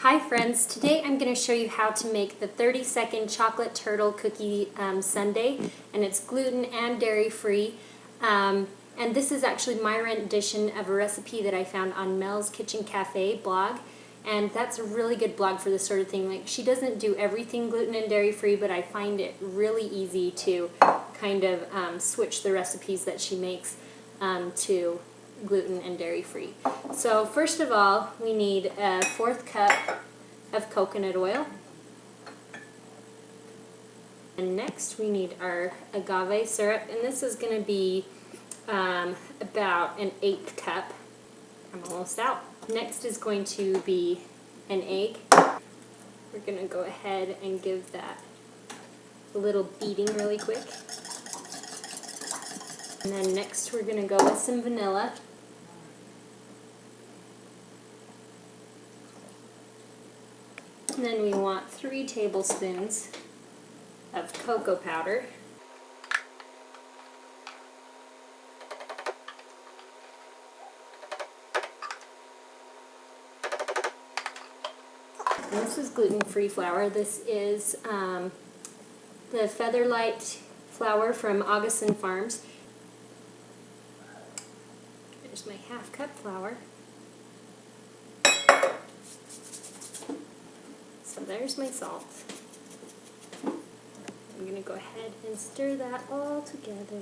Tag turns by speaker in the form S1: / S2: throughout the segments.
S1: Hi friends, today I'm going to show you how to make the 30-second chocolate turtle cookie sundae, and it's gluten and dairy free. And this is actually my rendition of a recipe that I found on Mel's Kitchen Cafe blog, and that's a really good blog for this sort of thing. Like, she doesn't do everything gluten and dairy free, but I find it really easy to kind of switch the recipes that she makes to gluten and dairy free. So first of all, we need a 1/4 cup of coconut oil, and next we need our agave syrup, and this is going to be about an 1/8 cup. I'm almost out. Next is going to be an egg. We're going to go ahead and give that a little beating really quick. And then next we're going to go with some vanilla. And then we want 3 tablespoons of cocoa powder. And this is gluten-free flour. This is the Featherlight flour from Augustin Farms. There's my 1/2 cup flour. So there's my salt. I'm going to go ahead and stir that all together.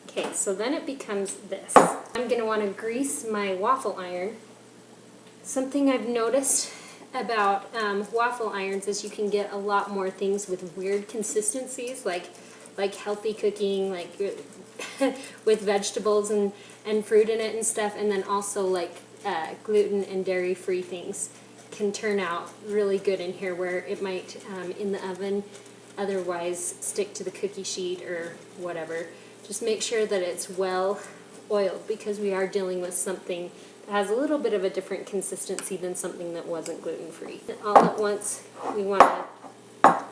S1: Okay, so then it becomes this. I'm going to want to grease my waffle iron. Something I've noticed about waffle irons is you can get a lot more things with weird consistencies, like healthy cooking, like with vegetables and fruit in it and stuff, and then also like gluten and dairy free things can turn out really good in here, where it might in the oven otherwise stick to the cookie sheet or whatever. Just make sure that it's well oiled, because we are dealing with something that has a little bit of a different consistency than something that wasn't gluten free. All at once, we want to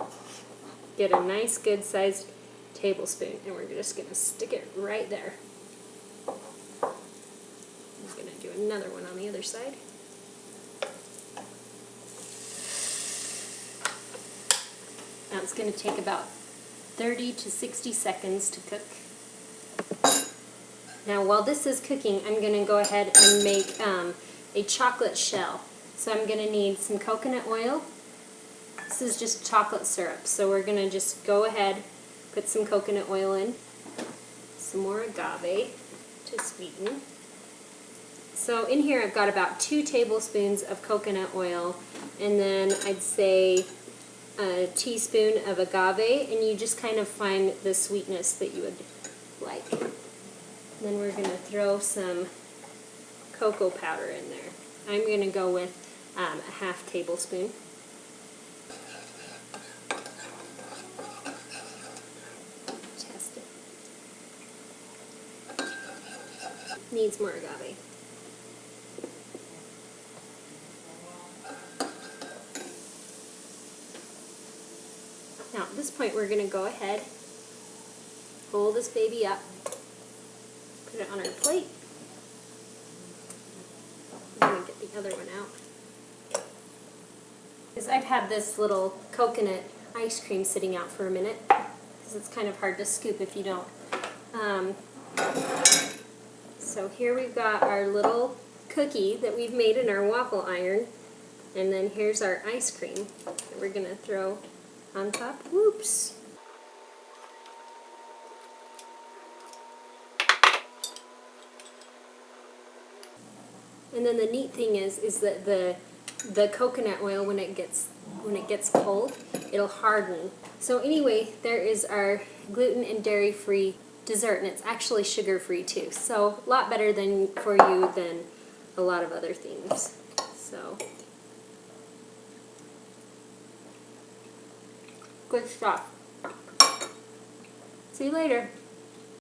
S1: get a nice good sized tablespoon, and we're just going to stick it right there. I'm going to do another one on the other side. Now it's going to take about 30 to 60 seconds to cook. Now while this is cooking, I'm going to go ahead and make a chocolate shell. So I'm going to need some coconut oil. This is just chocolate syrup, so we're going to just go ahead, put some coconut oil in, some more agave to sweeten. So in here I've got about 2 tablespoons of coconut oil, and then I'd say a teaspoon of agave, and you just kind of find the sweetness that you would like. And then we're going to throw some cocoa powder in there. I'm going to go with a 1/2 tablespoon. Test it. Needs more agave. Now at this point we're going to go ahead, pull this baby up, put it on our plate. I'm going to get the other one out. Because I've had this little coconut ice cream sitting out for a minute, because it's kind of hard to scoop if you don't. So here we've got our little cookie that we've made in our waffle iron, and then here's our ice cream that we're going to throw on top. Whoops! And then the neat thing is that the coconut oil, when it gets cold, it'll harden. So anyway, there is our gluten and dairy free dessert, and it's actually sugar free too. So a lot better for you than a lot of other things. So good stuff. See you later.